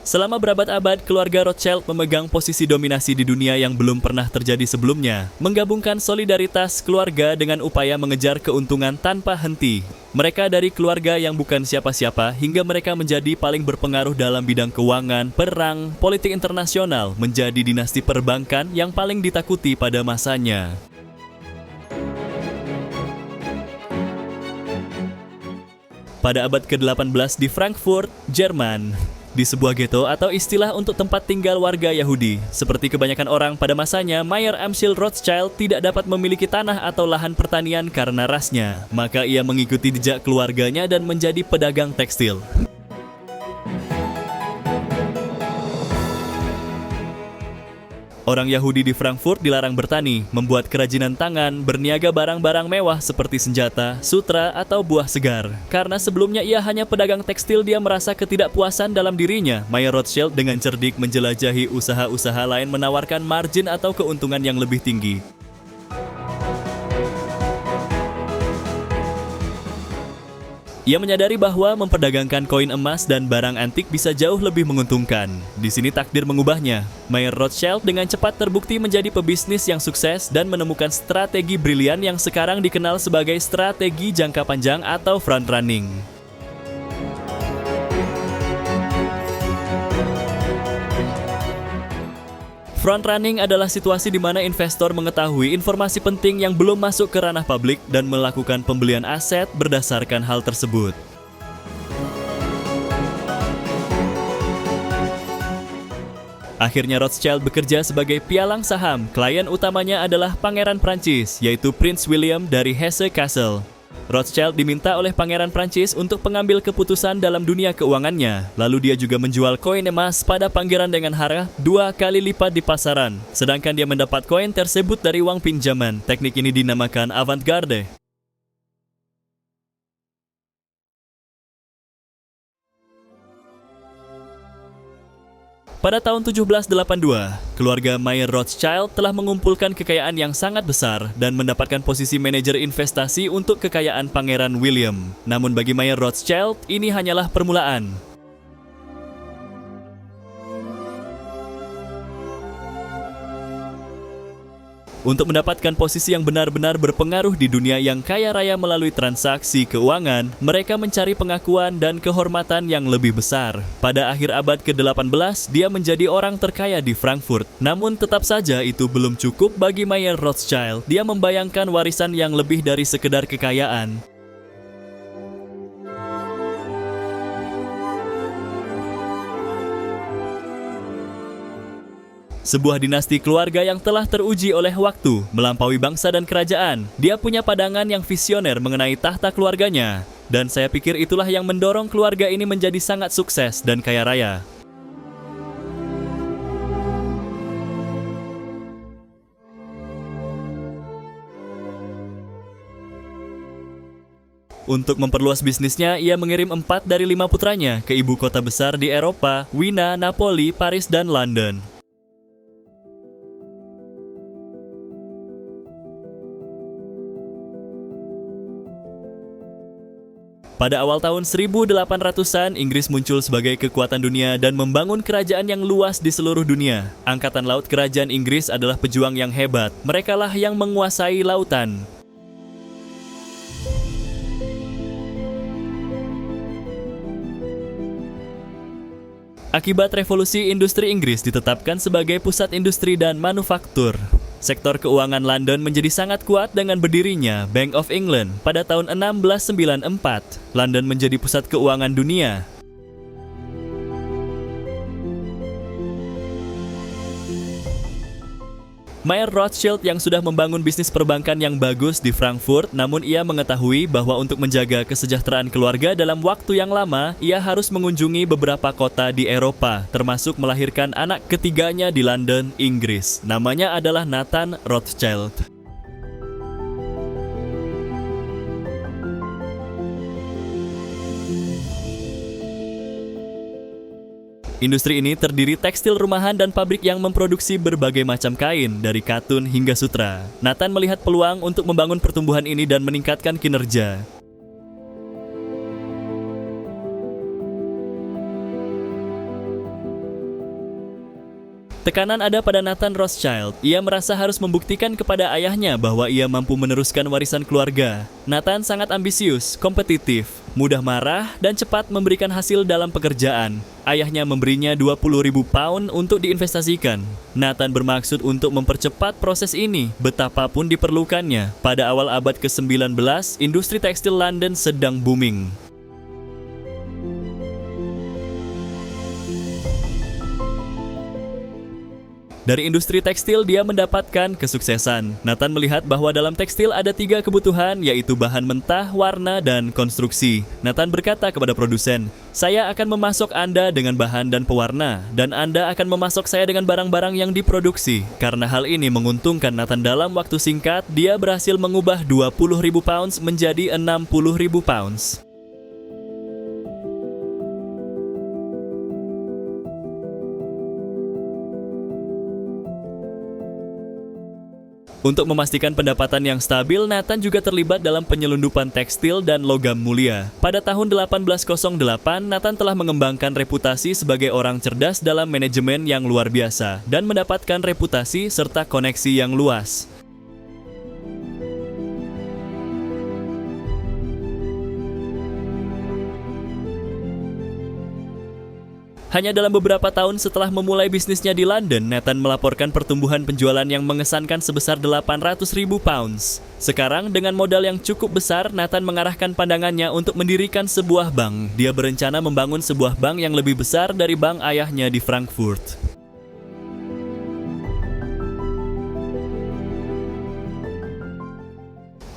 Selama berabad-abad, keluarga Rothschild memegang posisi dominasi di dunia yang belum pernah terjadi sebelumnya, menggabungkan solidaritas keluarga dengan upaya mengejar keuntungan tanpa henti. Mereka dari keluarga yang bukan siapa-siapa hingga mereka menjadi paling berpengaruh dalam bidang keuangan, perang, politik internasional, menjadi dinasti perbankan yang paling ditakuti pada masanya. Pada abad ke-18 di Frankfurt, Jerman, di sebuah ghetto atau istilah untuk tempat tinggal warga Yahudi. Seperti kebanyakan orang pada masanya, Mayer Amschel Rothschild tidak dapat memiliki tanah atau lahan pertanian karena rasnya. Maka ia mengikuti jejak keluarganya dan menjadi pedagang tekstil. Orang Yahudi di Frankfurt dilarang bertani, membuat kerajinan tangan, berniaga barang-barang mewah seperti senjata, sutra, atau buah segar. Karena sebelumnya ia hanya pedagang tekstil, dia merasa ketidakpuasan dalam dirinya. Mayer Rothschild dengan cerdik menjelajahi usaha-usaha lain menawarkan margin atau keuntungan yang lebih tinggi. Ia menyadari bahwa memperdagangkan koin emas dan barang antik bisa jauh lebih menguntungkan. Di sini takdir mengubahnya. Mayer Rothschild dengan cepat terbukti menjadi pebisnis yang sukses dan menemukan strategi brilian yang sekarang dikenal sebagai strategi jangka panjang atau front running. Front running adalah situasi di mana investor mengetahui informasi penting yang belum masuk ke ranah publik dan melakukan pembelian aset berdasarkan hal tersebut. Akhirnya Rothschild bekerja sebagai pialang saham. Klien utamanya adalah Pangeran Prancis, yaitu Prince William dari Hesse-Kassel. Rothschild diminta oleh Pangeran Prancis untuk pengambil keputusan dalam dunia keuangannya. Lalu dia juga menjual koin emas pada pangeran dengan harga 2 kali lipat di pasaran. Sedangkan dia mendapat koin tersebut dari uang pinjaman. Teknik ini dinamakan avant-garde. Pada tahun 1782, keluarga Mayer Rothschild telah mengumpulkan kekayaan yang sangat besar dan mendapatkan posisi manajer investasi untuk kekayaan Pangeran William. Namun bagi Mayer Rothschild, ini hanyalah permulaan. Untuk mendapatkan posisi yang benar-benar berpengaruh di dunia yang kaya raya melalui transaksi keuangan, mereka mencari pengakuan dan kehormatan yang lebih besar. Pada akhir abad ke-18, dia menjadi orang terkaya di Frankfurt. Namun tetap saja itu belum cukup bagi Mayer Rothschild. Dia membayangkan warisan yang lebih dari sekedar kekayaan. Sebuah dinasti keluarga yang telah teruji oleh waktu, melampaui bangsa dan kerajaan. Dia punya pandangan yang visioner mengenai tahta keluarganya. Dan saya pikir itulah yang mendorong keluarga ini menjadi sangat sukses dan kaya raya. Untuk memperluas bisnisnya, ia mengirim 4 dari 5 putranya ke ibu kota besar di Eropa, Wina, Napoli, Paris, dan London. Pada awal tahun 1800-an, Inggris muncul sebagai kekuatan dunia dan membangun kerajaan yang luas di seluruh dunia. Angkatan Laut Kerajaan Inggris adalah pejuang yang hebat. Merekalah yang menguasai lautan. Akibat revolusi industri Inggris ditetapkan sebagai pusat industri dan manufaktur. Sektor keuangan London menjadi sangat kuat dengan berdirinya Bank of England pada tahun 1694. London menjadi pusat keuangan dunia. Mayer Rothschild yang sudah membangun bisnis perbankan yang bagus di Frankfurt, namun ia mengetahui bahwa untuk menjaga kesejahteraan keluarga dalam waktu yang lama, ia harus mengunjungi beberapa kota di Eropa, termasuk melahirkan anak ketiganya di London, Inggris. Namanya adalah Nathan Rothschild. Industri ini terdiri tekstil rumahan dan pabrik yang memproduksi berbagai macam kain, dari katun hingga sutra. Nathan melihat peluang untuk membangun pertumbuhan ini dan meningkatkan kinerja. Tekanan ada pada Nathan Rothschild. Ia merasa harus membuktikan kepada ayahnya bahwa ia mampu meneruskan warisan keluarga. Nathan sangat ambisius, kompetitif, mudah marah, dan cepat memberikan hasil dalam pekerjaan. Ayahnya memberinya 20.000 pound untuk diinvestasikan. Nathan bermaksud untuk mempercepat proses ini, betapapun diperlukannya. Pada awal abad ke-19, industri tekstil London sedang booming. Dari industri tekstil dia mendapatkan kesuksesan. Nathan melihat bahwa dalam tekstil ada 3 kebutuhan, yaitu bahan mentah, warna, dan konstruksi. Nathan berkata kepada produsen, "Saya akan memasok Anda dengan bahan dan pewarna, dan Anda akan memasok saya dengan barang-barang yang diproduksi." Karena hal ini menguntungkan Nathan dalam waktu singkat, dia berhasil mengubah 20.000 pounds menjadi 60.000 pounds. Untuk memastikan pendapatan yang stabil, Nathan juga terlibat dalam penyelundupan tekstil dan logam mulia. Pada tahun 1808, Nathan telah mengembangkan reputasi sebagai orang cerdas dalam manajemen yang luar biasa dan mendapatkan reputasi serta koneksi yang luas. Hanya dalam beberapa tahun setelah memulai bisnisnya di London, Nathan melaporkan pertumbuhan penjualan yang mengesankan sebesar 800.000 pounds. Sekarang, dengan modal yang cukup besar, Nathan mengarahkan pandangannya untuk mendirikan sebuah bank. Dia berencana membangun sebuah bank yang lebih besar dari bank ayahnya di Frankfurt.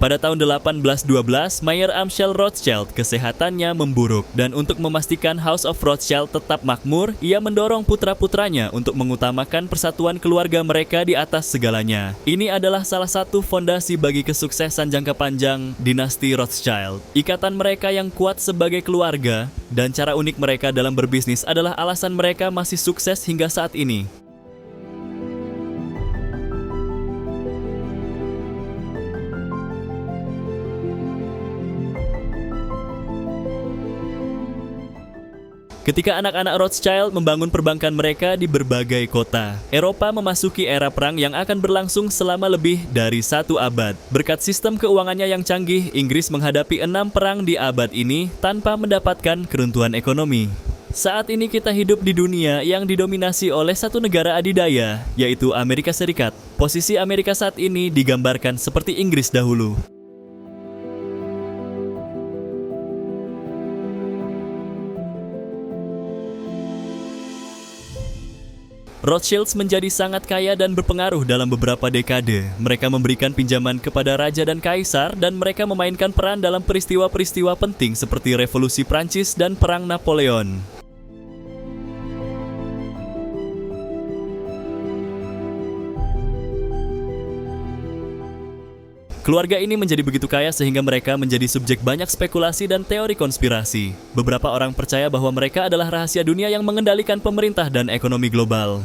Pada tahun 1812, Mayer Amschel Rothschild kesehatannya memburuk, dan untuk memastikan House of Rothschild tetap makmur, ia mendorong putra-putranya untuk mengutamakan persatuan keluarga mereka di atas segalanya. Ini adalah salah satu fondasi bagi kesuksesan jangka panjang dinasti Rothschild. Ikatan mereka yang kuat sebagai keluarga dan cara unik mereka dalam berbisnis adalah alasan mereka masih sukses hingga saat ini. Ketika anak-anak Rothschild membangun perbankan mereka di berbagai kota, Eropa memasuki era perang yang akan berlangsung selama lebih dari 1 abad. Berkat sistem keuangannya yang canggih, Inggris menghadapi 6 perang di abad ini tanpa mendapatkan keruntuhan ekonomi. Saat ini kita hidup di dunia yang didominasi oleh satu negara adidaya, yaitu Amerika Serikat. Posisi Amerika saat ini digambarkan seperti Inggris dahulu. Rothschilds menjadi sangat kaya dan berpengaruh dalam beberapa dekade. Mereka memberikan pinjaman kepada raja dan kaisar, dan mereka memainkan peran dalam peristiwa-peristiwa penting seperti Revolusi Prancis dan Perang Napoleon. Keluarga ini menjadi begitu kaya sehingga mereka menjadi subjek banyak spekulasi dan teori konspirasi. Beberapa orang percaya bahwa mereka adalah rahasia dunia yang mengendalikan pemerintah dan ekonomi global.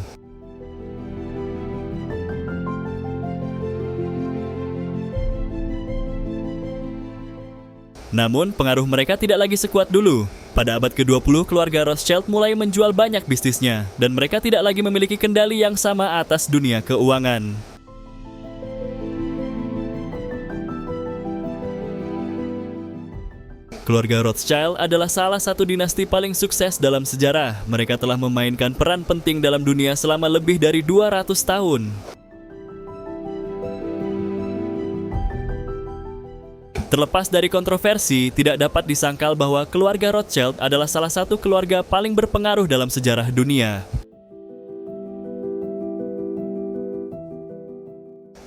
Namun, pengaruh mereka tidak lagi sekuat dulu. Pada abad ke-20, keluarga Rothschild mulai menjual banyak bisnisnya, dan mereka tidak lagi memiliki kendali yang sama atas dunia keuangan. Keluarga Rothschild adalah salah satu dinasti paling sukses dalam sejarah. Mereka telah memainkan peran penting dalam dunia selama lebih dari 200 tahun. Terlepas dari kontroversi, tidak dapat disangkal bahwa keluarga Rothschild adalah salah satu keluarga paling berpengaruh dalam sejarah dunia.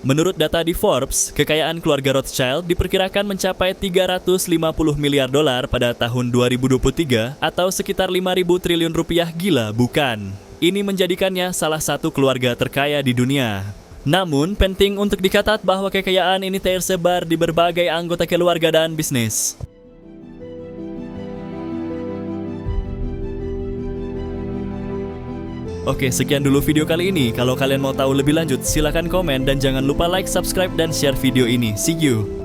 Menurut data di Forbes, kekayaan keluarga Rothschild diperkirakan mencapai 350 miliar dolar pada tahun 2023 atau sekitar 5.000 triliun rupiah. Gila, bukan? Ini menjadikannya salah satu keluarga terkaya di dunia. Namun, penting untuk dicatat bahwa kekayaan ini tersebar di berbagai anggota keluarga dan bisnis. Oke, sekian dulu video kali ini. Kalau kalian mau tahu lebih lanjut, silakan komen dan jangan lupa like, subscribe, dan share video ini. See you!